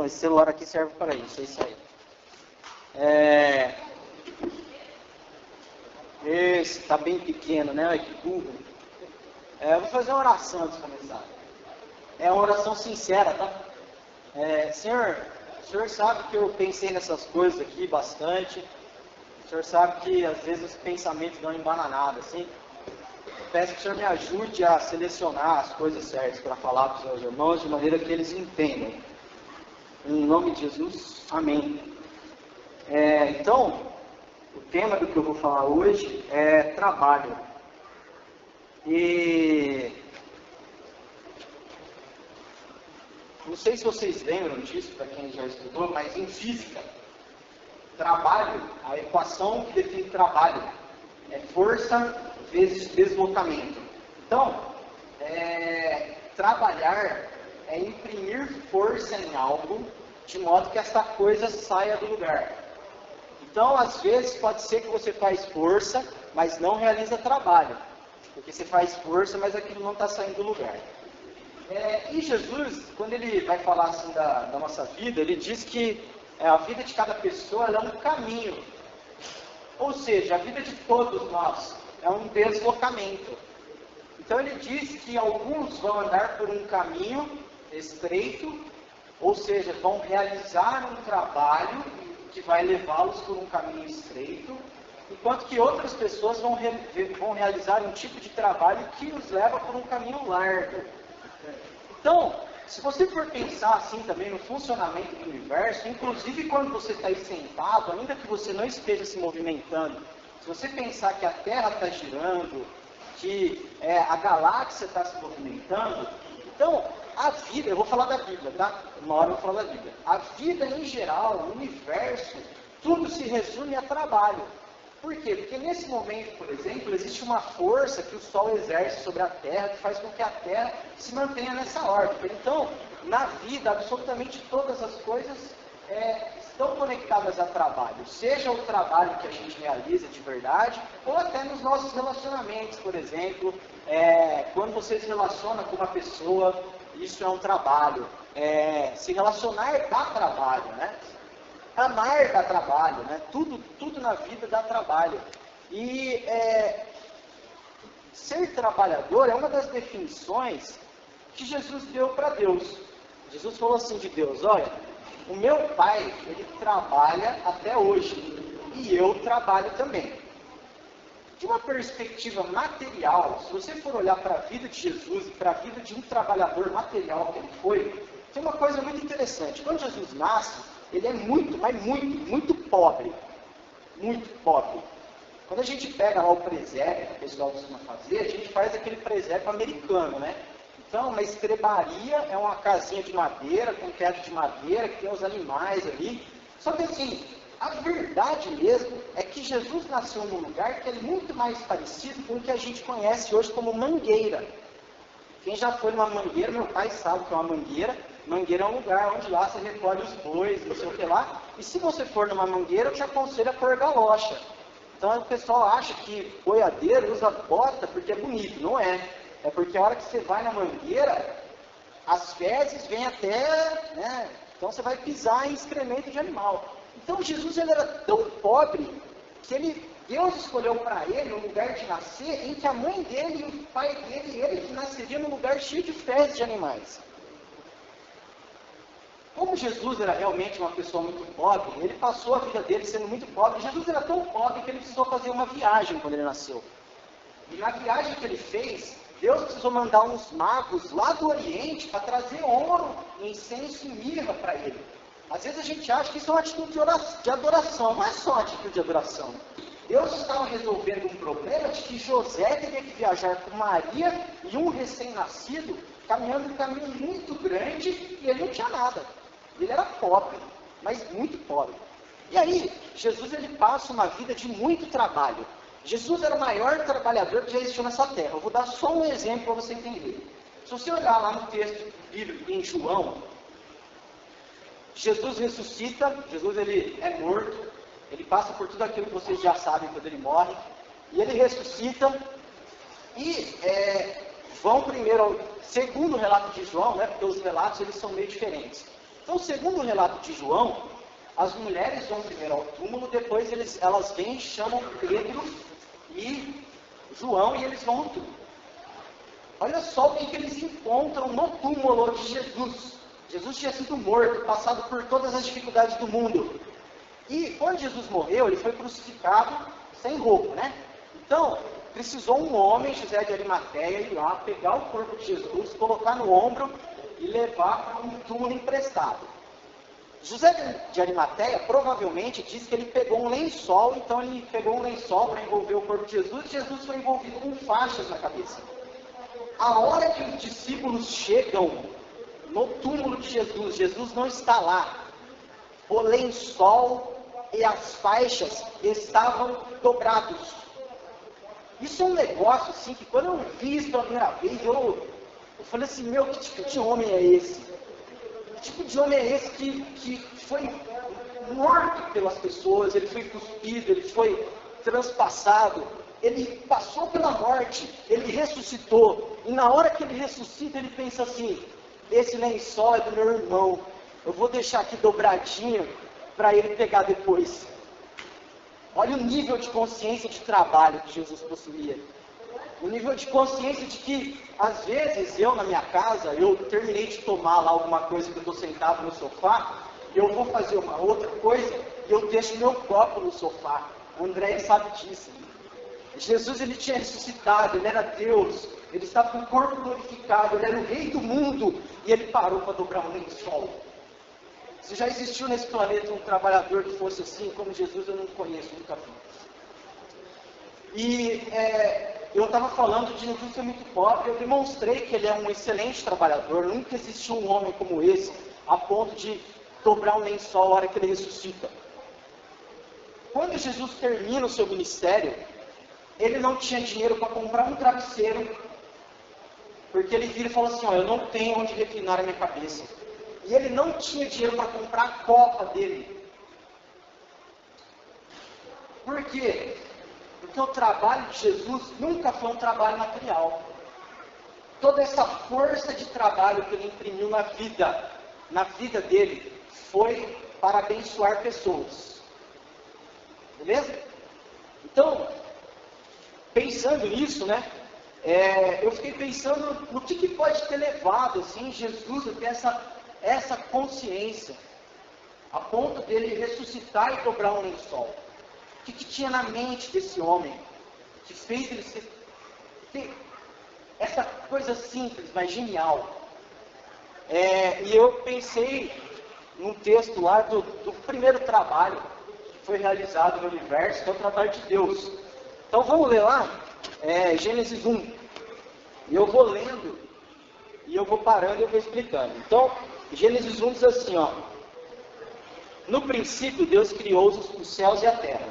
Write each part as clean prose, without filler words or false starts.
esse celular aqui serve para isso, é isso aí. Esse está bem pequeno, né? Olha que burro. Eu vou fazer uma oração antes de começar. É uma oração sincera, tá? Senhor, o Senhor sabe que eu pensei nessas coisas aqui bastante. O Senhor sabe que às vezes os pensamentos dão embananada, assim. Peço que o Senhor me ajude a selecionar as coisas certas para falar para os meus irmãos de maneira que eles entendam. Em nome de Jesus, amém. Então, o tema do que eu vou falar hoje é trabalho. E não sei se vocês lembram disso, para quem já estudou, mas em física, trabalho, a equação que define trabalho é força vezes deslocamento. Então, trabalhar é imprimir força em algo de modo que essa coisa saia do lugar. Então, às vezes, pode ser que você faz força, mas não realiza trabalho. Porque você faz força, mas aquilo não está saindo do lugar. E Jesus, quando ele vai falar assim da nossa vida, ele diz que a vida de cada pessoa é um caminho. Ou seja, a vida de todos nós é um deslocamento. Então ele diz que alguns vão andar por um caminho estreito, ou seja, vão realizar um trabalho que vai levá-los por um caminho estreito, enquanto que outras pessoas vão realizar um tipo de trabalho que os leva por um caminho largo. Então, se você for pensar assim também no funcionamento do universo, inclusive quando você está aí sentado, ainda que você não esteja se movimentando, se você pensar que a Terra está girando, que a galáxia está se movimentando, então a vida, eu vou falar da Bíblia, tá? Uma hora eu vou falar da Bíblia. A vida em geral, o universo, tudo se resume a trabalho. Por quê? Porque nesse momento, por exemplo, existe uma força que o Sol exerce sobre a Terra, que faz com que a Terra se mantenha nessa órbita. Então, na vida, absolutamente todas as coisas estão conectadas a trabalho. Seja o trabalho que a gente realiza de verdade, ou até nos nossos relacionamentos, por exemplo. Quando você se relaciona com uma pessoa, isso é um trabalho. Se relacionar dá trabalho, né? Amar dá trabalho, né? Tudo na vida dá trabalho. E ser trabalhador é uma das definições que Jesus deu para Deus. Jesus falou assim de Deus: olha, o meu Pai, ele trabalha até hoje, e eu trabalho também. De uma perspectiva material, se você for olhar para a vida de Jesus e para a vida de um trabalhador material que ele foi, tem uma coisa muito interessante. Quando Jesus nasce, ele é muito pobre. Muito pobre. Quando a gente pega lá o presépio, que o pessoal costuma fazer, a gente faz aquele presépio americano, né? Então, uma estrebaria é uma casinha de madeira, com teto de madeira, que tem os animais ali. Só que assim, a verdade mesmo é que Jesus nasceu num lugar que é muito mais parecido com o que a gente conhece hoje como mangueira. Quem já foi numa mangueira, meu pai sabe que é uma mangueira. Mangueira é um lugar onde lá você recolhe os bois, não sei o que lá. E se você for numa mangueira, eu te aconselho a pôr galocha. Então o pessoal acha que boiadeiro usa bota porque é bonito. Não é. É porque a hora que você vai na mangueira, as fezes vêm até, né? Então você vai pisar em excremento de animal. Então Jesus ele era tão pobre que Deus escolheu para ele um lugar de nascer em que a mãe dele e o pai dele, ele nasceria num lugar cheio de fezes de animais. Como Jesus era realmente uma pessoa muito pobre, ele passou a vida dele sendo muito pobre. Jesus era tão pobre que ele precisou fazer uma viagem quando ele nasceu. E na viagem que ele fez, Deus precisou mandar uns magos lá do Oriente para trazer ouro, incenso e mirra para ele. Às vezes a gente acha que isso é uma atitude de adoração. Não é só uma atitude de adoração. Deus estava resolvendo um problema de que José teria que viajar com Maria e um recém-nascido, caminhando um caminho muito grande, e ele não tinha nada. Ele era pobre, mas muito pobre. E aí, Jesus ele passa uma vida de muito trabalho. Jesus era o maior trabalhador que já existiu nessa terra. Eu vou dar só um exemplo para você entender. Se você olhar lá no texto bíblico em João, Jesus ressuscita, Jesus ele é morto, ele passa por tudo aquilo que vocês já sabem quando ele morre, e ele ressuscita, e vão primeiro, segundo o relato de João, né, porque os relatos eles são meio diferentes. Então, segundo o relato de João, as mulheres vão primeiro ao túmulo, depois elas vêm e chamam Pedro e João e eles vão ao túmulo. Olha só o que eles encontram no túmulo de Jesus. Jesus tinha sido morto, passado por todas as dificuldades do mundo. E quando Jesus morreu, ele foi crucificado sem roupa, né? Então, precisou um homem, José de Arimateia, ir lá, pegar o corpo de Jesus, colocar no ombro e levar para um túmulo emprestado. José de Arimateia provavelmente diz que ele pegou um lençol, então ele pegou um lençol para envolver o corpo de Jesus, e Jesus foi envolvido com faixas na cabeça. A hora que os discípulos chegam no túmulo de Jesus, Jesus não está lá. O lençol e as faixas estavam dobrados. Isso é um negócio assim, que quando eu vi isso pela primeira vez, eu falei assim, meu, que tipo de homem é esse? Que tipo de homem é esse que foi morto pelas pessoas, ele foi cuspido, ele foi transpassado, ele passou pela morte, ele ressuscitou, e na hora que ele ressuscita, ele pensa assim, esse lençol é do meu irmão, eu vou deixar aqui dobradinho para ele pegar depois. Olha o nível de consciência de trabalho que Jesus possuía. O nível de consciência de que, às vezes, eu na minha casa, eu terminei de tomar lá alguma coisa que eu estou sentado no sofá, eu vou fazer uma outra coisa e eu deixo meu copo no sofá. O André sabe disso. Jesus, ele tinha ressuscitado, ele era Deus, ele estava com o corpo glorificado, ele era o rei do mundo, e ele parou para dobrar um lençol. Se já existiu nesse planeta um trabalhador que fosse assim, como Jesus, eu não conheço, nunca vi. E eu estava falando de Jesus ser muito pobre, eu demonstrei que ele é um excelente trabalhador, nunca existiu um homem como esse, a ponto de dobrar um lençol a hora que ele ressuscita. Quando Jesus termina o seu ministério, ele não tinha dinheiro para comprar um travesseiro, porque ele vira e fala assim, eu não tenho onde reclinar a minha cabeça. E ele não tinha dinheiro para comprar a copa dele. Por quê? Porque o trabalho de Jesus nunca foi um trabalho material. Toda essa força de trabalho que ele imprimiu na vida dele, foi para abençoar pessoas. Beleza? Então, pensando nisso, né? Eu fiquei pensando no que pode ter levado assim, Jesus a ter essa consciência, a ponto dele ressuscitar e dobrar um lençol. O que tinha na mente desse homem, que fez ele ter essa coisa simples, mas genial? E eu pensei num texto lá do primeiro trabalho que foi realizado no universo, que é o trabalho de Deus. Então vamos ler lá, Gênesis 1. E eu vou lendo, e eu vou parando e eu vou explicando. Então, Gênesis 1 diz assim, no princípio Deus criou os céus e a terra.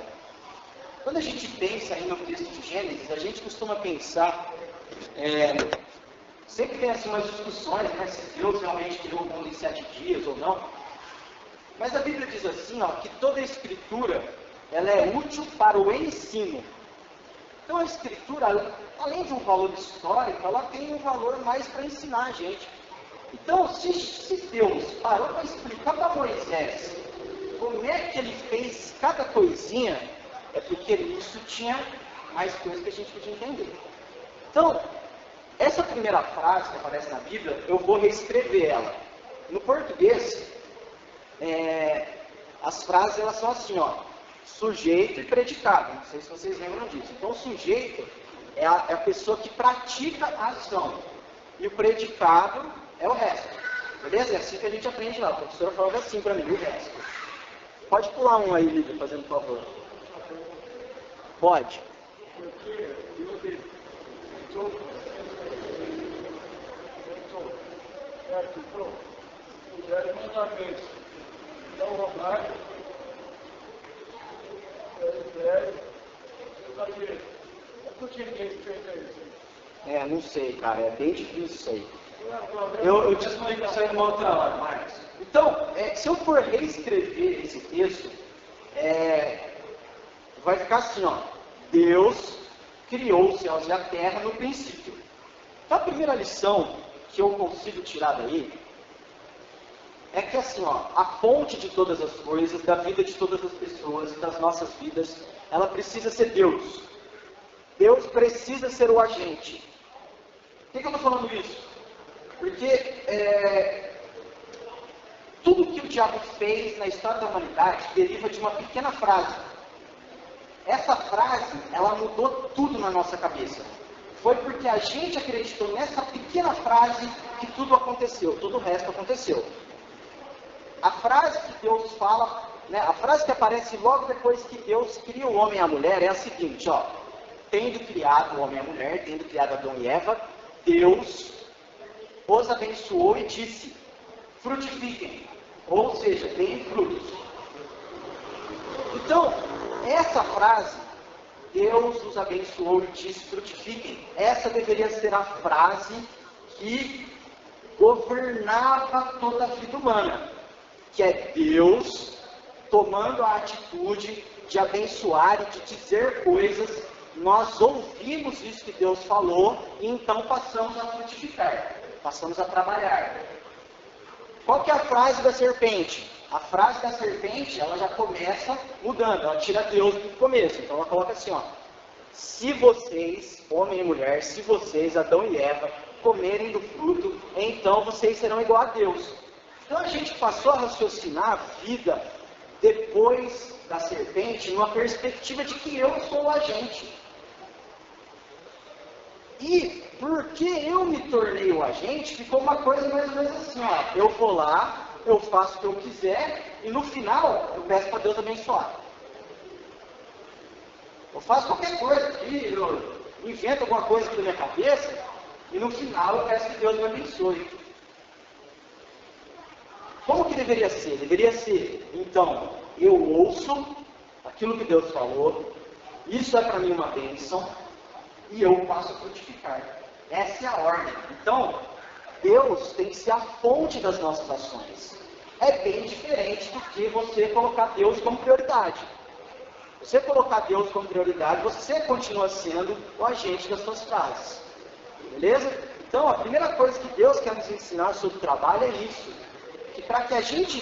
Quando a gente pensa aí no texto de Gênesis, a gente costuma pensar, sempre tem assim umas discussões, né, se Deus realmente criou o mundo em 7 dias ou não. Mas a Bíblia diz assim, que toda a Escritura, ela é útil para o ensino. Então a Escritura, além de um valor histórico, ela tem um valor mais para ensinar a gente. Então, se Deus parou para explicar para Moisés como é que ele fez cada coisinha, é porque isso tinha mais coisas que a gente podia entender. Então, essa primeira frase que aparece na Bíblia, eu vou reescrever ela. No português, as frases elas são assim, sujeito e predicado. Não sei se vocês lembram disso. Então, o sujeito é a pessoa que pratica a ação. E o predicado é o resto. Beleza? É assim que a gente aprende lá. A professora falava assim para mim, o resto. Pode pular um aí, Lívia, fazendo favor. Pode. Não sei, cara. É bem difícil isso aí. Eu te explico isso aí numa outra hora, Marcos. Então, se eu for reescrever esse texto, vai ficar assim, Deus criou os céus e a terra no princípio. Então, a primeira lição que eu consigo tirar daí é que assim, ó, a fonte de todas as coisas, da vida de todas as pessoas, das nossas vidas, ela precisa ser Deus. Deus precisa ser o agente. Por que eu estou falando isso? Porque tudo que o diabo fez na história da humanidade deriva de uma pequena frase. Essa frase, ela mudou tudo na nossa cabeça. Foi porque a gente acreditou nessa pequena frase que tudo aconteceu, todo o resto aconteceu. A frase que Deus fala, né, a frase que aparece logo depois que Deus cria o homem e a mulher é a seguinte, ó. Tendo criado o homem e a mulher, tendo criado Adão e Eva, Deus os abençoou e disse, frutifiquem, ou seja, deem frutos. Então, essa frase, Deus os abençoou e disse, frutifiquem, essa deveria ser a frase que governava toda a vida humana, que é Deus tomando a atitude de abençoar e de dizer coisas. Nós ouvimos isso que Deus falou e então passamos a frutificar, passamos a trabalhar. Qual que é a frase da serpente? A frase da serpente, ela já começa mudando, ela tira Deus do começo. Então ela coloca assim, ó. Se vocês, homem e mulher, se vocês, Adão e Eva, comerem do fruto, então vocês serão igual a Deus. Então a gente passou a raciocinar a vida depois da serpente numa perspectiva de que eu sou o agente. E porque eu me tornei o agente, ficou uma coisa mais ou menos assim, ó. Eu vou lá, eu faço o que eu quiser, e no final eu peço para Deus abençoar. Eu faço qualquer coisa aqui, eu invento alguma coisa aqui na minha cabeça, e no final eu peço que Deus me abençoe. Como que deveria ser? Deveria ser, então, eu ouço aquilo que Deus falou, isso é para mim uma bênção, e eu passo a frutificar. Essa é a ordem. Então, Deus tem que ser a fonte das nossas ações. É bem diferente do que você colocar Deus como prioridade. Você colocar Deus como prioridade, você continua sendo o agente das suas frases. Beleza? Então, a primeira coisa que Deus quer nos ensinar sobre o trabalho é isso. Que para que a gente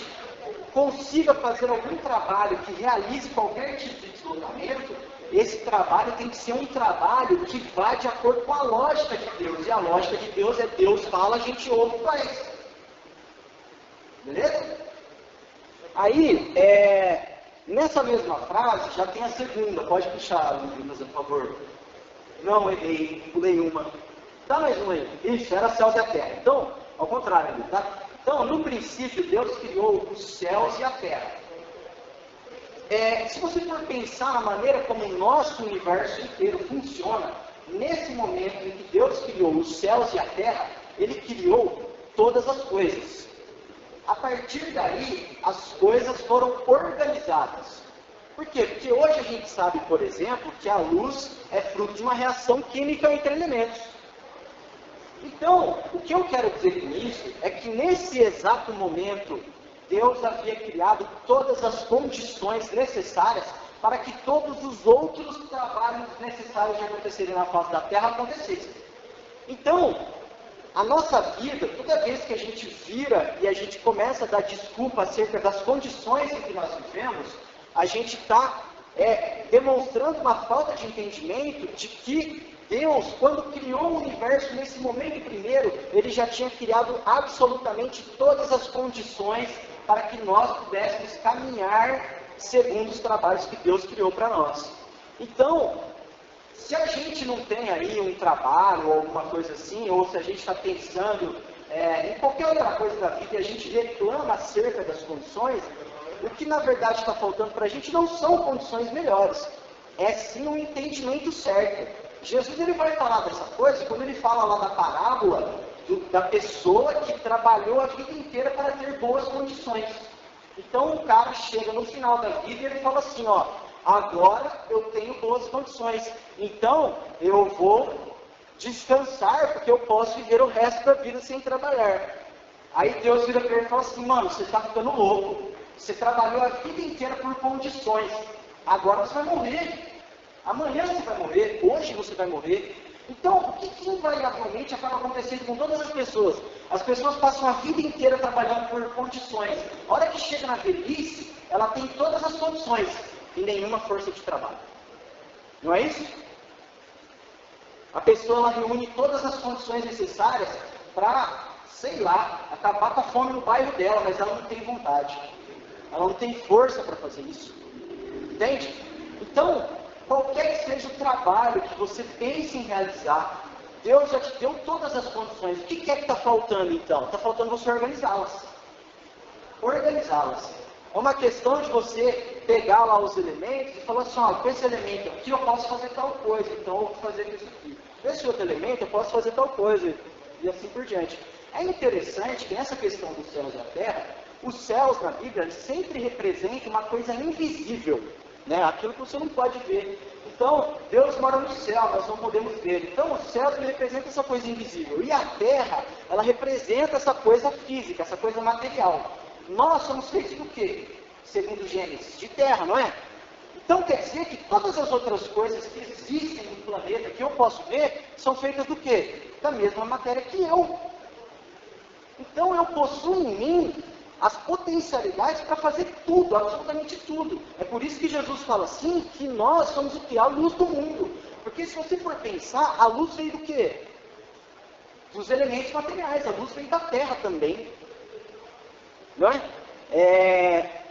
consiga fazer algum trabalho que realize qualquer tipo de deslocamento, esse trabalho tem que ser um trabalho que vá de acordo com a lógica de Deus. E a lógica de Deus é Deus fala, a gente ouve e faz. Beleza? Aí, nessa mesma frase, já tem a segunda. Pode puxar, Lucas, por favor. Não, errei, pulei uma. Dá mais uma aí. Isso, era céus e a terra. Então, ao contrário, tá? Então, no princípio, Deus criou os céus e a terra. Se você for pensar na maneira como o nosso universo inteiro funciona, nesse momento em que Deus criou os céus e a terra, Ele criou todas as coisas. A partir daí, as coisas foram organizadas. Por quê? Porque hoje a gente sabe, por exemplo, que a luz é fruto de uma reação química entre elementos. Então, o que eu quero dizer com isso é que nesse exato momento, Deus havia criado todas as condições necessárias para que todos os outros trabalhos necessários de acontecerem na face da Terra acontecessem. Então, a nossa vida, toda vez que a gente vira e a gente começa a dar desculpa acerca das condições em que nós vivemos, a gente está demonstrando uma falta de entendimento de que Deus, quando criou o universo nesse momento primeiro, Ele já tinha criado absolutamente todas as condições para que nós pudéssemos caminhar segundo os trabalhos que Deus criou para nós. Então, se a gente não tem aí um trabalho ou alguma coisa assim, ou se a gente está pensando em qualquer outra coisa da vida e a gente reclama acerca das condições, o que na verdade está faltando para a gente não são condições melhores, é sim um entendimento certo. Jesus ele vai falar dessa coisa quando ele fala lá da parábola da pessoa que trabalhou a vida inteira para ter boas condições. Então o cara chega no final da vida e ele fala assim, ó, agora eu tenho boas condições, então eu vou descansar porque eu posso viver o resto da vida sem trabalhar. Aí Deus vira para ele e fala assim, mano, você está ficando louco, você trabalhou a vida inteira por condições, agora você vai morrer. Amanhã você vai morrer, hoje você vai morrer. Então, o que invariavelmente acaba acontecendo com todas as pessoas? As pessoas passam a vida inteira trabalhando por condições. A hora que chega na velhice, ela tem todas as condições e nenhuma força de trabalho. Não é isso? A pessoa ela reúne todas as condições necessárias para, sei lá, acabar com a fome no bairro dela, mas ela não tem vontade. Ela não tem força para fazer isso. Entende? Então, qualquer que seja o trabalho que você pense em realizar, Deus já te deu todas as condições. O que é que está faltando então? Está faltando você organizá-las. Organizá-las. É uma questão de você pegar lá os elementos e falar assim, ó, com esse elemento aqui eu posso fazer tal coisa, então eu vou fazer isso aqui. Com esse outro elemento eu posso fazer tal coisa, e assim por diante. É interessante que nessa questão dos céus e da terra, os céus na Bíblia sempre representam uma coisa invisível, né? Aquilo que você não pode ver. Então, Deus mora no céu, nós não podemos ver. Então, o céu representa essa coisa invisível. E a terra, ela representa essa coisa física, essa coisa material. Nós somos feitos do quê? Segundo Gênesis, de terra, não é? Então quer dizer que todas as outras coisas que existem no planeta, que eu posso ver, são feitas do quê? Da mesma matéria que eu. Então eu possuo em mim as potencialidades para fazer tudo, absolutamente tudo. É por isso que Jesus fala assim, que nós somos o quê? A luz do mundo. Porque se você for pensar, a luz veio do quê? Dos elementos materiais, a luz veio da terra também. Não é?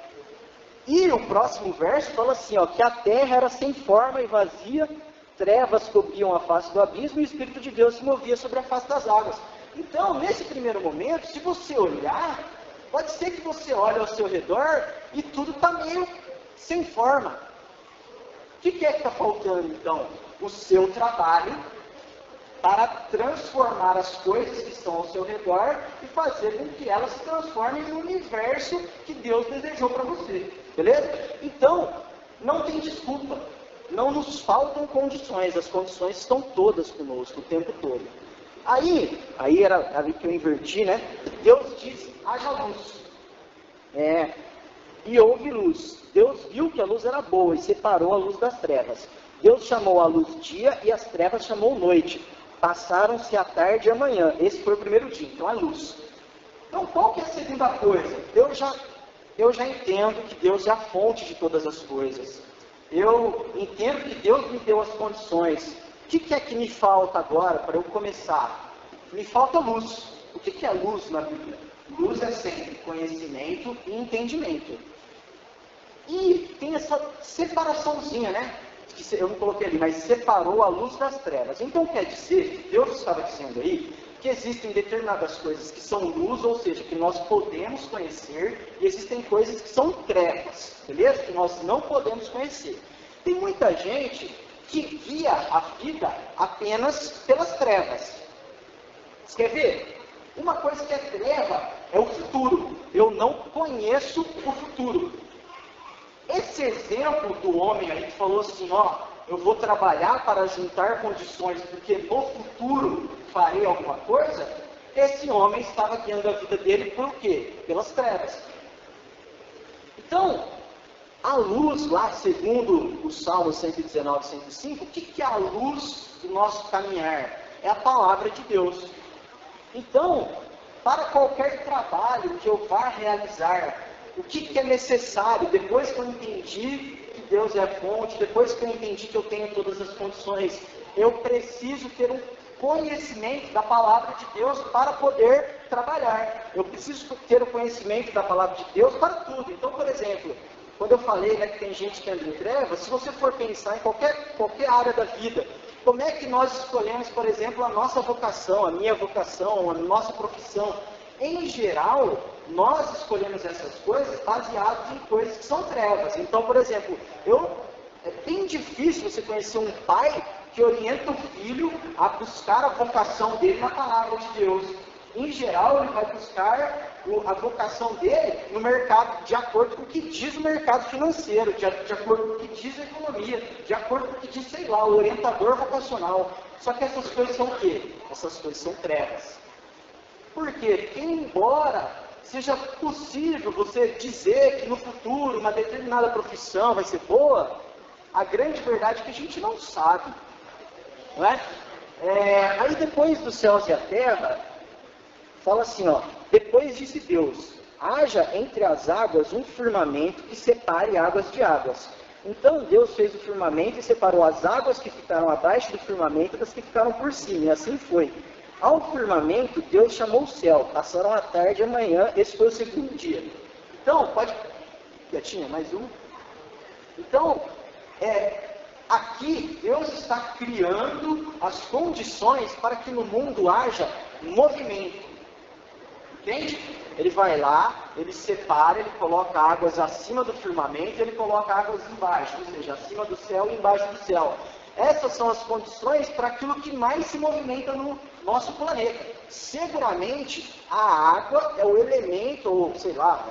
E o próximo verso fala assim, ó, que a terra era sem forma e vazia, trevas cobriam a face do abismo e o Espírito de Deus se movia sobre a face das águas. Então, nesse primeiro momento, se você olhar, pode ser que você olhe ao seu redor e tudo está meio sem forma. O que é que está faltando, então? O seu trabalho para transformar as coisas que estão ao seu redor e fazer com que elas se transformem no universo que Deus desejou para você. Beleza? Então, não tem desculpa. Não nos faltam condições. As condições estão todas conosco o tempo todo. Aí era ali que eu inverti, né? Deus diz, haja luz. E houve luz. Deus viu que a luz era boa e separou a luz das trevas. Deus chamou a luz dia e as trevas chamou noite. Passaram-se a tarde e a manhã. Esse foi o primeiro dia, então é luz. Então qual que é a segunda coisa? Eu já entendo que Deus é a fonte de todas as coisas. Eu entendo que Deus me deu as condições. O que é que me falta agora para eu começar? Me falta luz. O que é luz na Bíblia? Luz é sempre conhecimento e entendimento. E tem essa separaçãozinha, né? Que eu não coloquei ali, mas separou a luz das trevas. Então quer dizer, Deus estava dizendo aí, que existem determinadas coisas que são luz, ou seja, que nós podemos conhecer, e existem coisas que são trevas, beleza? Que nós não podemos conhecer. Tem muita gente que via a vida apenas pelas trevas. Você quer ver? Uma coisa que é treva é o futuro. Eu não conheço o futuro. Esse exemplo do homem aí que falou assim, ó, eu vou trabalhar para juntar condições, porque no futuro farei alguma coisa, esse homem estava guiando a vida dele por quê? Pelas trevas. Então, a luz lá, segundo o Salmo 119, 105, o que é a luz do nosso caminhar? É a palavra de Deus. Então, para qualquer trabalho que eu vá realizar, o que é necessário, depois que eu entendi que Deus é a fonte, depois que eu entendi que eu tenho todas as condições, eu preciso ter um conhecimento da palavra de Deus para poder trabalhar. Eu preciso ter o conhecimento da palavra de Deus para tudo. Então, por exemplo, quando eu falei, né, que tem gente que anda em trevas, se você for pensar em qualquer área da vida, como é que nós escolhemos, por exemplo, a nossa vocação, a minha vocação, a nossa profissão? Em geral, nós escolhemos essas coisas baseadas em coisas que são trevas. Então, por exemplo, é bem difícil você conhecer um pai que orienta o filho a buscar a vocação dele na palavra de Deus. Em geral, ele vai buscar a vocação dele no mercado, de acordo com o que diz o mercado financeiro, de acordo com o que diz a economia, de acordo com o que diz, sei lá, o orientador vocacional. Só que essas coisas são o quê? Essas coisas são trevas. Por quê? Porque embora seja possível você dizer que no futuro uma determinada profissão vai ser boa, a grande verdade é que a gente não sabe. Não é? Aí depois dos céus e a terra, fala assim, ó, depois disse Deus, haja entre as águas um firmamento que separe águas de águas. Então Deus fez o firmamento e separou as águas que ficaram abaixo do firmamento das que ficaram por cima, e assim foi. Ao firmamento, Deus chamou o céu, passaram a tarde e a manhã, esse foi o segundo dia. Então, já tinha mais um? Então, aqui Deus está criando as condições para que no mundo haja movimento. Entende? Ele vai lá, ele separa, ele coloca águas acima do firmamento, ele coloca águas embaixo, ou seja, acima do céu e embaixo do céu. Essas são as condições para aquilo que mais se movimenta no nosso planeta. Seguramente, a água é o elemento, ou sei lá,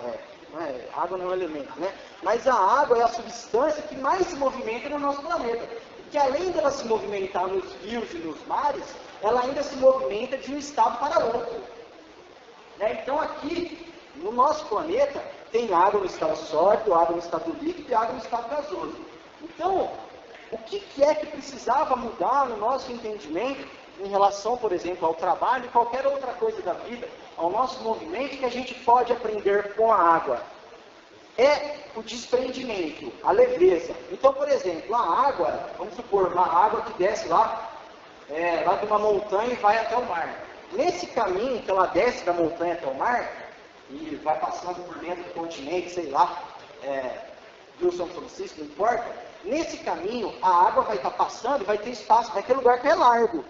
água não é um elemento, né? Mas a água é a substância que mais se movimenta no nosso planeta. Que além dela se movimentar nos rios e nos mares, ela ainda se movimenta de um estado para outro. Então aqui, no nosso planeta, tem água no estado sólido, água no estado líquido e água no estado gasoso. Então, o que é que precisava mudar no nosso entendimento em relação, por exemplo, ao trabalho e qualquer outra coisa da vida, ao nosso movimento, que a gente pode aprender com a água? É o desprendimento, a leveza. Então, por exemplo, a água, vamos supor, uma água que desce lá de uma montanha e vai até o mar. Nesse caminho que ela desce da montanha até o mar, e vai passando por dentro do continente, sei lá, Rio São Francisco, não importa, nesse caminho a água vai estar passando e vai ter espaço, vai ter lugar que é largo.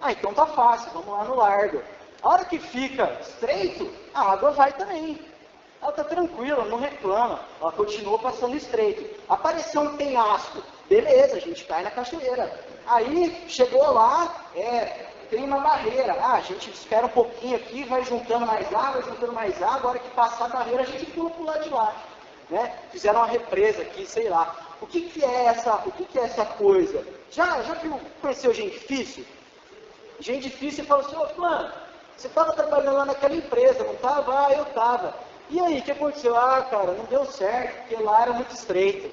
Então tá fácil, vamos lá no largo. A hora que fica estreito, a água vai também. Ela está tranquila, não reclama, ela continua passando estreito. Apareceu um penhasco, beleza, a gente cai na cachoeira. Aí chegou lá, tem uma barreira, a gente espera um pouquinho aqui, vai juntando mais água, a hora que passar a barreira a gente pula para o lado de lá. Fizeram uma represa aqui, sei lá. O que é essa coisa? Já conheceu gente difícil? Gente difícil fala assim, ô fulano, você estava trabalhando lá naquela empresa, não estava? Eu estava. E aí, o que aconteceu? Cara, não deu certo, porque lá era muito estreito.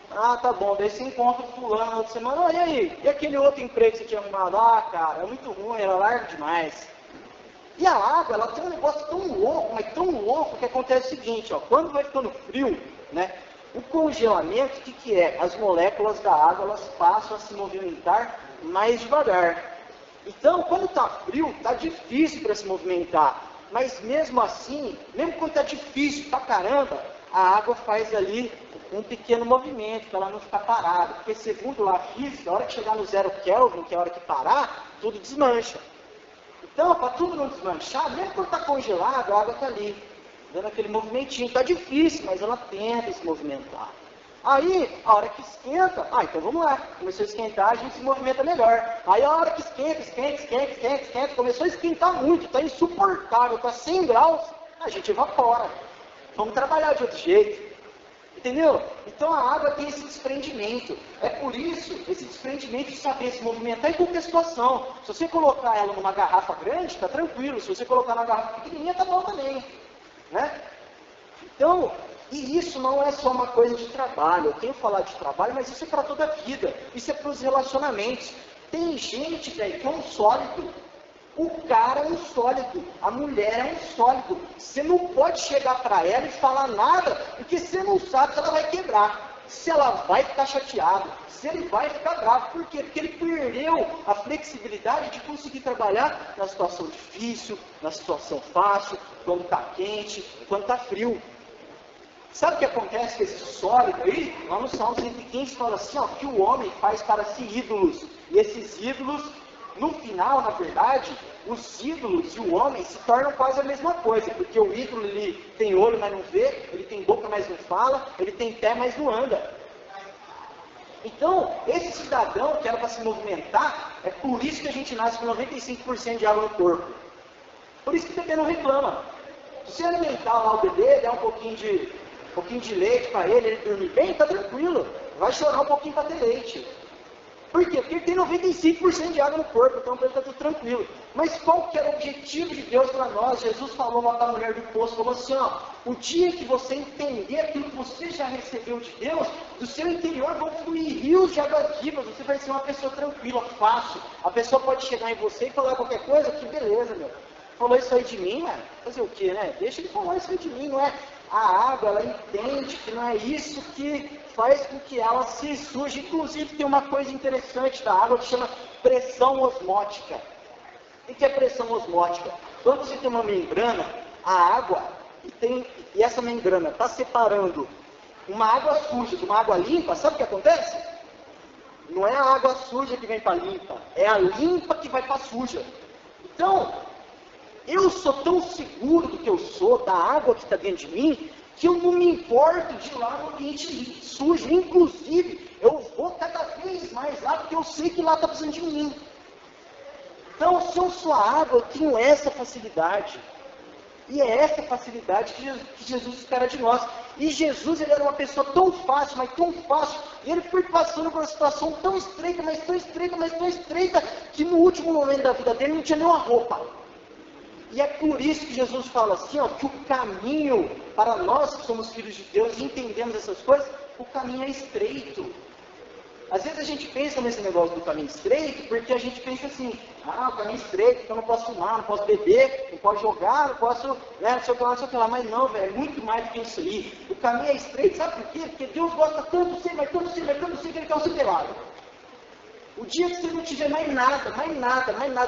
Tá bom, daí você encontra o fulano na outra semana, e aí? E aquele outro emprego que você tinha arrumado? Cara, é muito ruim, era largo demais. E a água, ela tem um negócio tão louco, mas tão louco, que acontece o seguinte, quando vai ficando frio, o congelamento, o que é? As moléculas da água, elas passam a se movimentar mais devagar. Então, quando está frio, está difícil para se movimentar. Mas mesmo assim, mesmo quando está difícil pra caramba, a água faz ali um pequeno movimento, para ela não ficar parada. Porque segundo a física, a hora que chegar no 0 Kelvin, que é a hora que parar, tudo desmancha. Então, para tudo não desmanchar, mesmo quando está congelado, a água está ali, dando aquele movimentinho. Está difícil, mas ela tenta se movimentar. Aí, a hora que esquenta, então vamos lá. Começou a esquentar, a gente se movimenta melhor. Aí a hora que esquenta, começou a esquentar muito, está insuportável, está 100 graus, a gente evapora. Vamos trabalhar de outro jeito. Entendeu? Então a água tem esse desprendimento. É por isso, esse desprendimento de saber se movimentar em qualquer situação. Se você colocar ela numa garrafa grande, está tranquilo. Se você colocar numa garrafa pequenininha, está bom também. Então, e isso não é só uma coisa de trabalho. Eu tenho falado de trabalho, mas isso é para toda a vida. Isso é para os relacionamentos. Tem gente, velho, que é um sólido. O cara é um sólido, a mulher é um sólido. Você não pode chegar para ela e falar nada, porque você não sabe se ela vai quebrar, se ela vai ficar chateada, se ele vai ficar bravo. Por quê? Porque ele perdeu a flexibilidade de conseguir trabalhar na situação difícil, na situação fácil, quando está quente, quando está frio. Sabe o que acontece com esse sólido aí? Lá no Salmo 115 fala assim, que o homem faz para si ídolos, e esses ídolos, no final, na verdade, os ídolos e o homem se tornam quase a mesma coisa, porque o ídolo, ele tem olho, mas não vê, ele tem boca, mas não fala, ele tem pé, mas não anda. Então, esse cidadão que era para se movimentar, é por isso que a gente nasce com 95% de água no corpo. Por isso que o bebê não reclama. Se você alimentar lá o bebê, der um pouquinho de leite para ele dormir bem, está tranquilo. Vai chorar um pouquinho para ter leite. Por quê? Porque ele tem 95% de água no corpo, então para ele está tudo tranquilo. Mas qual que era o objetivo de Deus para nós? Jesus falou lá para a mulher do poço, falou assim, ó, o dia que você entender aquilo que você já recebeu de Deus, do seu interior vão fluir rios de águas vivas, você vai ser uma pessoa tranquila, fácil. A pessoa pode chegar em você e falar qualquer coisa, que beleza, meu. Falou isso aí de mim, né? Fazer o quê, né? Deixa ele falar isso aí de mim, não é? A água, ela entende que não é isso que faz com que ela se suje. Inclusive, tem uma coisa interessante da água que chama pressão osmótica. O que é pressão osmótica? Quando você tem uma membrana, a água, e essa membrana está separando uma água suja de uma água limpa, sabe o que acontece? Não é a água suja que vem para a limpa, é a limpa que vai para a suja. Então, eu sou tão seguro do que eu sou, da água que está dentro de mim, que eu não me importo de ir lá no ambiente sujo. Inclusive, eu vou cada vez mais lá, porque eu sei que lá está precisando de mim. Então, se eu sou a água, eu tenho essa facilidade. E é essa facilidade que Jesus espera de nós. E Jesus, ele era uma pessoa tão fácil, mas tão fácil. E ele foi passando por uma situação tão estreita, mas tão estreita, mas tão estreita, que no último momento da vida dele não tinha nenhuma roupa. E é por isso que Jesus fala assim, ó, que o caminho para nós que somos filhos de Deus e entendemos essas coisas, o caminho é estreito. Às vezes a gente pensa nesse negócio do caminho estreito, porque a gente pensa assim, o caminho estreito, então eu não posso fumar, não posso beber, não posso jogar, não posso, não sei o que lá, não sei o que lá. Mas não, velho, é muito mais do que isso aí. O caminho é estreito, sabe por quê? Porque Deus gosta tanto de você, mas tanto de você, mas tanto de você, que ele quer você pelado. O dia que você não tiver mais nada,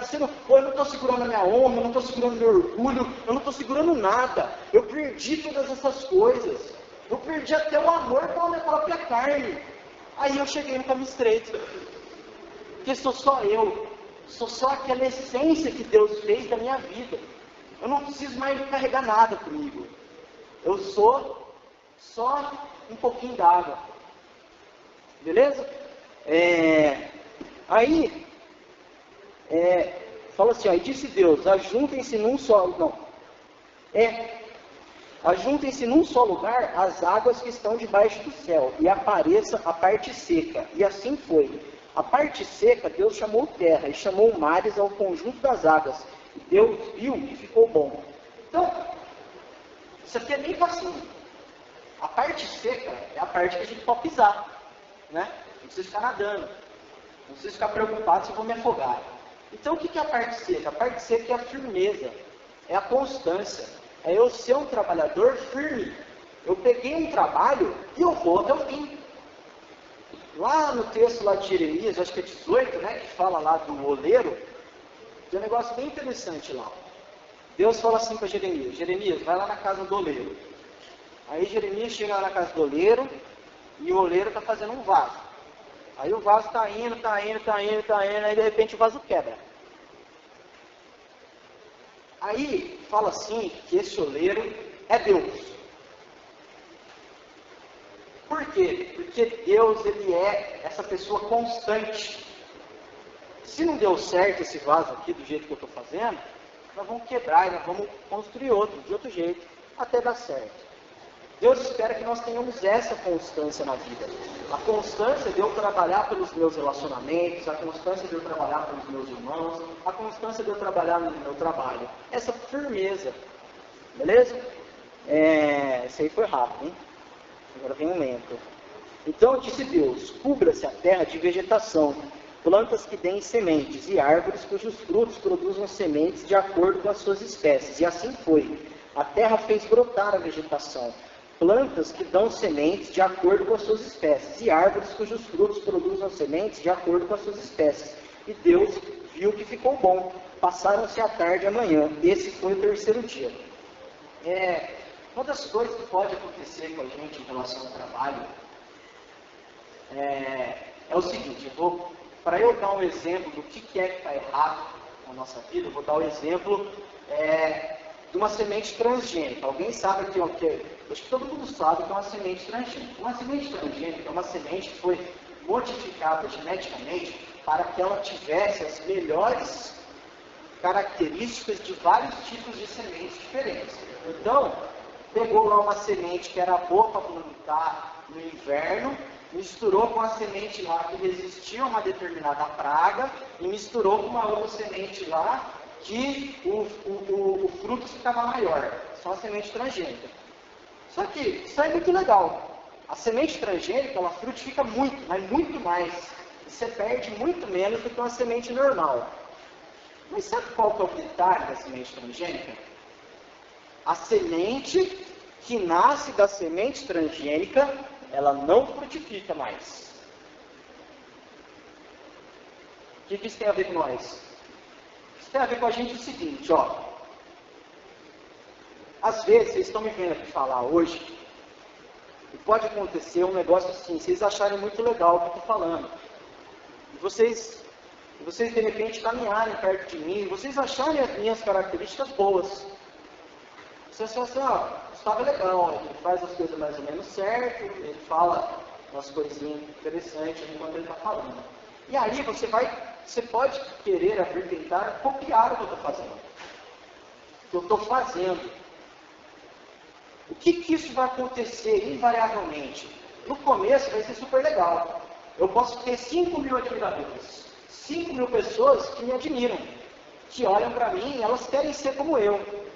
você não, eu não estou segurando a minha honra, eu não estou segurando meu orgulho, eu não estou segurando nada. Eu perdi todas essas coisas. Eu perdi até o amor pela minha própria carne. Aí eu cheguei no caminho estreito. Porque sou só eu. Sou só aquela essência que Deus fez da minha vida. Eu não preciso mais carregar nada comigo. Eu sou só um pouquinho d'água. Beleza? Aí, fala assim, ó, e disse Deus, ajuntem-se num só lugar as águas que estão debaixo do céu, e apareça a parte seca. E assim foi. A parte seca, Deus chamou terra, e chamou mares ao conjunto das águas. E Deus viu e ficou bom. Então, isso aqui é bem fácil. A parte seca é a parte que a gente pode pisar, né? Não precisa ficar nadando. Não preciso ficar preocupado se eu vou me afogar. Então o que é a parte seca? A parte seca é a firmeza, é a constância, é eu ser um trabalhador firme. Eu peguei um trabalho e eu vou até o fim. Lá no texto lá de Jeremias, acho que é 18, né, que fala lá do oleiro, tem um negócio bem interessante lá. Deus fala assim para Jeremias, Jeremias, vai lá na casa do oleiro. Aí Jeremias chega lá na casa do oleiro, e o oleiro está fazendo um vaso. Aí o vaso está indo, aí de repente o vaso quebra. Aí fala assim que esse oleiro é Deus. Por quê? Porque Deus, ele é essa pessoa constante. Se não deu certo esse vaso aqui do jeito que eu estou fazendo, nós vamos quebrar e nós vamos construir outro, de outro jeito, até dar certo. Deus espera que nós tenhamos essa constância na vida. A constância de eu trabalhar pelos meus relacionamentos, a constância de eu trabalhar pelos meus irmãos, a constância de eu trabalhar no meu trabalho. Essa firmeza. Beleza? Esse aí foi rápido, hein? Agora vem um lento. Então disse Deus, cubra-se a terra de vegetação, plantas que deem sementes e árvores cujos frutos produzam sementes de acordo com as suas espécies. E assim foi. A terra fez brotar a vegetação, plantas que dão sementes de acordo com as suas espécies, e árvores cujos frutos produzam sementes de acordo com as suas espécies. E Deus viu que ficou bom. Passaram-se a tarde e a manhã. Esse foi o terceiro dia. Uma das coisas que pode acontecer com a gente em relação ao trabalho é o seguinte, para eu dar um exemplo do que é que está errado na nossa vida, eu vou dar o exemplo de uma semente transgênica. Alguém sabe acho que todo mundo sabe que é uma semente transgênica. Uma semente transgênica é uma semente que foi modificada geneticamente para que ela tivesse as melhores características de vários tipos de sementes diferentes. Então, pegou lá uma semente que era boa para plantar no inverno misturou com a semente lá que resistia a uma determinada praga e misturou com uma outra semente lá que o fruto ficava maior. Só a semente transgênica. Só que isso é muito legal. A semente transgênica, ela frutifica muito, mas muito mais. E você perde muito menos do que uma semente normal. Mas sabe qual que é o detalhe da semente transgênica? A semente que nasce da semente transgênica, ela não frutifica mais. O que isso tem a ver com nós? Isso tem a ver com a gente o seguinte, ó. Às vezes, vocês estão me vendo aqui falar hoje, e pode acontecer um negócio assim, vocês acharem muito legal o que eu estou falando. E vocês de repente caminharem perto de mim, vocês acharem as minhas características boas. Vocês falam assim, ó, Gustavo é legal, ele faz as coisas mais ou menos certo, ele fala umas coisinhas interessantes enquanto ele está falando. E aí você pode querer tentar copiar o que eu estou fazendo. O que eu estou fazendo. O que isso vai acontecer invariavelmente? No começo vai ser super legal. Eu posso ter 5.000 admiradores. 5.000 pessoas que me admiram. Que olham para mim e elas querem ser como eu.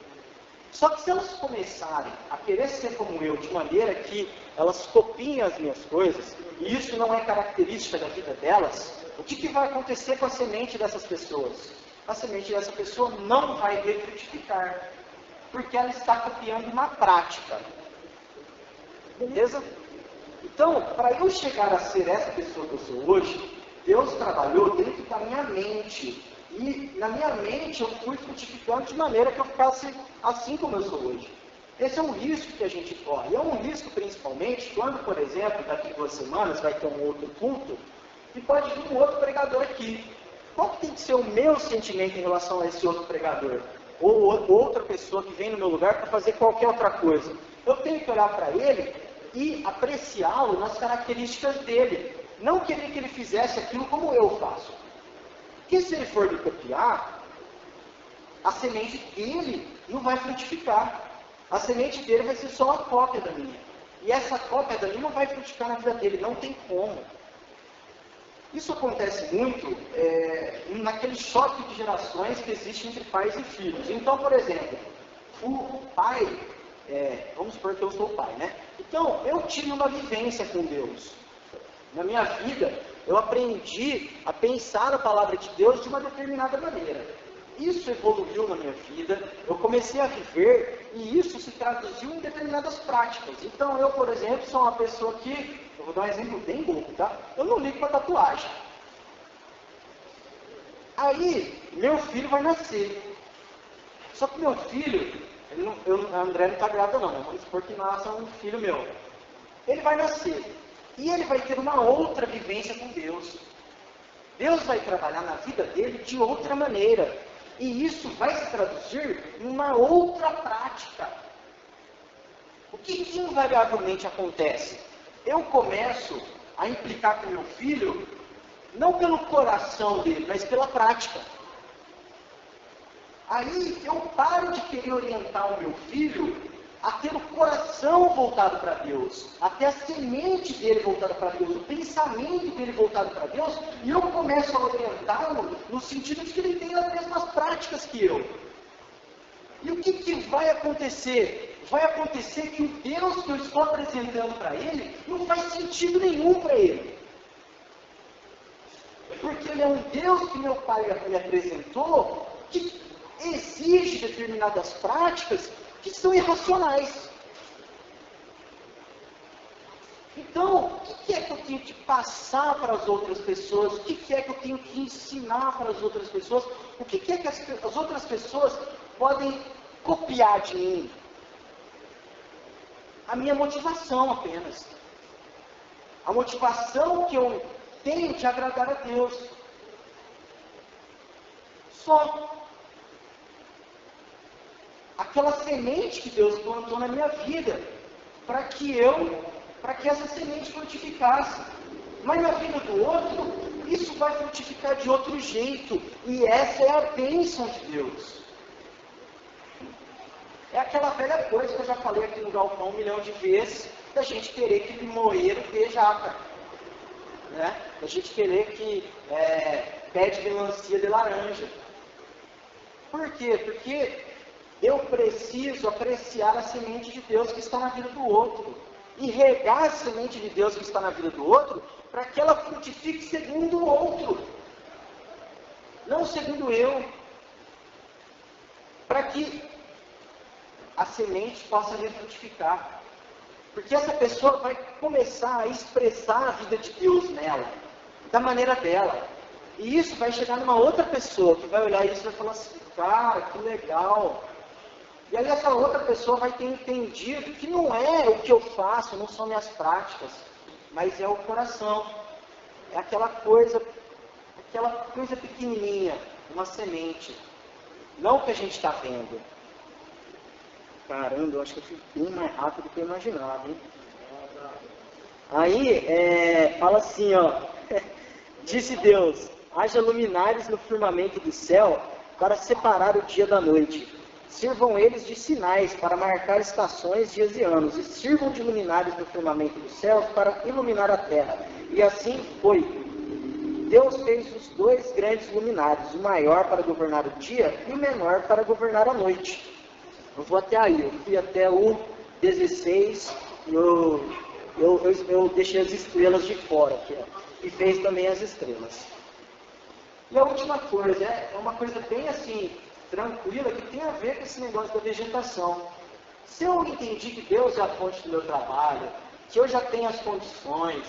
Só que se elas começarem a querer ser como eu, de maneira que elas copiem as minhas coisas, e isso não é característica da vida delas, o que vai acontecer com a semente dessas pessoas? A semente dessa pessoa não vai frutificar, porque ela está copiando uma prática. Beleza? Então, para eu chegar a ser essa pessoa que eu sou hoje, Deus trabalhou dentro da minha mente. E na minha mente eu fui frutificando de maneira que eu ficasse assim como eu sou hoje. Esse é um risco que a gente corre. É um risco principalmente quando, por exemplo, daqui a 2 semanas vai ter um outro culto e pode vir um outro pregador aqui. Qual que tem que ser o meu sentimento em relação a esse outro pregador? Ou outra pessoa que vem no meu lugar para fazer qualquer outra coisa? Eu tenho que olhar para ele e apreciá-lo nas características dele. Não querer que ele fizesse aquilo como eu faço. Porque se ele for me copiar, a semente dele não vai frutificar. A semente dele vai ser só uma cópia da minha. E essa cópia da minha não vai frutificar na vida dele, não tem como. Isso acontece muito naquele choque de gerações que existe entre pais e filhos. Então, por exemplo, o pai, vamos supor que eu sou o pai, né? Então, eu tive uma vivência com Deus. Na minha vida, eu aprendi a pensar a palavra de Deus de uma determinada maneira. Isso evoluiu na minha vida, eu comecei a viver e isso se traduziu em determinadas práticas. Então eu, por exemplo, sou uma pessoa que, eu vou dar um exemplo bem bobo, tá? Eu não ligo para tatuagem. Aí, meu filho vai nascer. Só que meu filho, a André não está grávida não, vamos supor que nasça um filho meu. Ele vai nascer. E ele vai ter uma outra vivência com Deus. Deus vai trabalhar na vida dele de outra maneira. E isso vai se traduzir em uma outra prática. O que invariavelmente acontece? Eu começo a implicar com meu filho, não pelo coração dele, mas pela prática. Aí eu paro de querer orientar o meu filho a ter o coração voltado para Deus, a ter a semente dele voltada para Deus, o pensamento dele voltado para Deus, e eu começo a orientá-lo no sentido de que ele tem as mesmas práticas que eu. E o que vai acontecer? Vai acontecer que o Deus que eu estou apresentando para ele não faz sentido nenhum para ele. Porque ele é um Deus que meu pai me apresentou, que exige determinadas práticas que são irracionais. Então, o que é que eu tenho que passar para as outras pessoas? O que é que eu tenho que ensinar para as outras pessoas? O que é que as outras pessoas podem copiar de mim? A minha motivação apenas. A motivação que eu tenho de agradar a Deus. Só. Aquela semente que Deus plantou na minha vida, para que essa semente frutificasse. Mas na vida do outro, isso vai frutificar de outro jeito, e essa é a bênção de Deus. É aquela velha coisa que eu já falei aqui no galpão 1 milhão de vezes, da gente querer que limoeiro dê jaca. né? A gente querer que pé de melancia de laranja. Por quê? Porque eu preciso apreciar a semente de Deus que está na vida do outro. E regar a semente de Deus que está na vida do outro, para que ela frutifique segundo o outro. Não segundo eu. Para que a semente possa frutificar. Porque essa pessoa vai começar a expressar a vida de Deus nela, da maneira dela. E isso vai chegar numa outra pessoa, que vai olhar isso e vai falar assim, cara, que legal. E aí essa outra pessoa vai ter entendido que não é o que eu faço, não são minhas práticas, mas é o coração. É aquela coisa pequenininha, uma semente. Não o que a gente está vendo. Caramba, eu acho que eu fui bem mais rápido do que eu imaginava, hein? Aí, fala assim, ó. Disse Deus, haja luminares no firmamento do céu para separar o dia da noite. Sirvam eles de sinais para marcar estações, dias e anos. E sirvam de luminares no firmamento do céu para iluminar a terra. E assim foi. Deus fez os dois grandes luminares, o maior para governar o dia e o menor para governar a noite. Eu vou até aí, eu fui até o 16, eu deixei as estrelas de fora aqui, ó, e fez também as estrelas. E a última coisa, é uma coisa bem assim, tranquila, que tem a ver com esse negócio da vegetação. Se eu entendi que Deus é a fonte do meu trabalho, que eu já tenho as condições,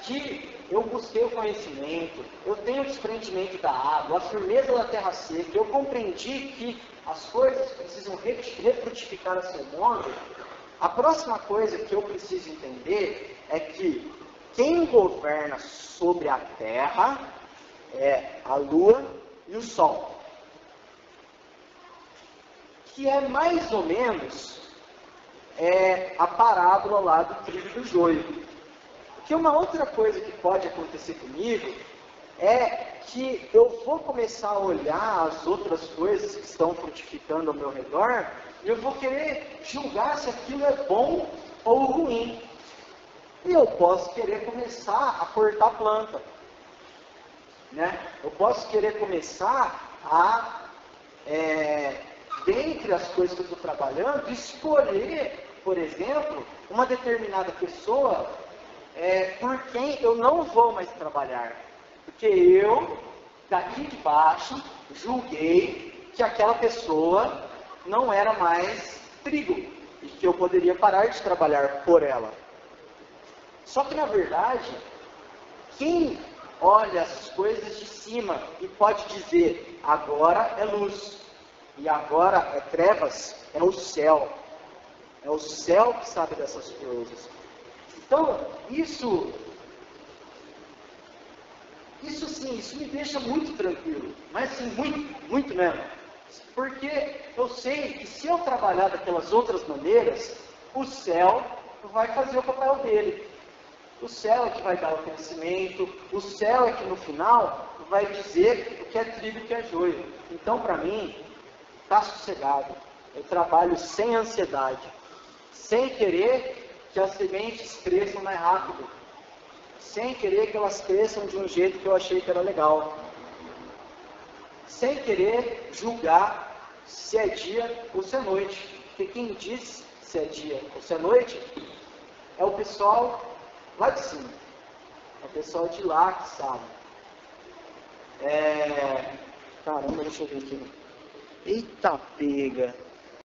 que eu busquei o conhecimento, eu tenho o desprendimento da água, a firmeza da terra seca, eu compreendi que as coisas precisam refrutificar a seu modo, a próxima coisa que eu preciso entender é que quem governa sobre a terra é a lua e o sol. Que é mais ou menos a parábola lá do trigo e do joio. Porque uma outra coisa que pode acontecer comigo é que eu vou começar a olhar as outras coisas que estão frutificando ao meu redor e eu vou querer julgar se aquilo é bom ou ruim. E eu posso querer começar a cortar planta. Né? Eu posso querer começar a, dentre as coisas que eu estou trabalhando, escolher, por exemplo, uma determinada pessoa por quem eu não vou mais trabalhar. Porque eu, daqui de baixo, julguei que aquela pessoa não era mais trigo e que eu poderia parar de trabalhar por ela. Só que, na verdade, quem olha as coisas de cima e pode dizer, agora é luz e agora é trevas, é o céu. É o céu que sabe dessas coisas. Então, isso sim, isso me deixa muito tranquilo, mas sim, muito, muito mesmo. Porque eu sei que se eu trabalhar daquelas outras maneiras, o céu vai fazer o papel dele. O céu é que vai dar o conhecimento, o céu é que no final vai dizer o que é trigo e o que é joio. Então, para mim, está sossegado. Eu trabalho sem ansiedade, sem querer que as sementes cresçam mais rápido, sem querer que elas cresçam de um jeito que eu achei que era legal, sem querer julgar se é dia ou se é noite, porque quem diz se é dia ou se é noite é o pessoal lá de cima, é o pessoal de lá que sabe. Caramba, deixa eu ver aqui. Eita pega!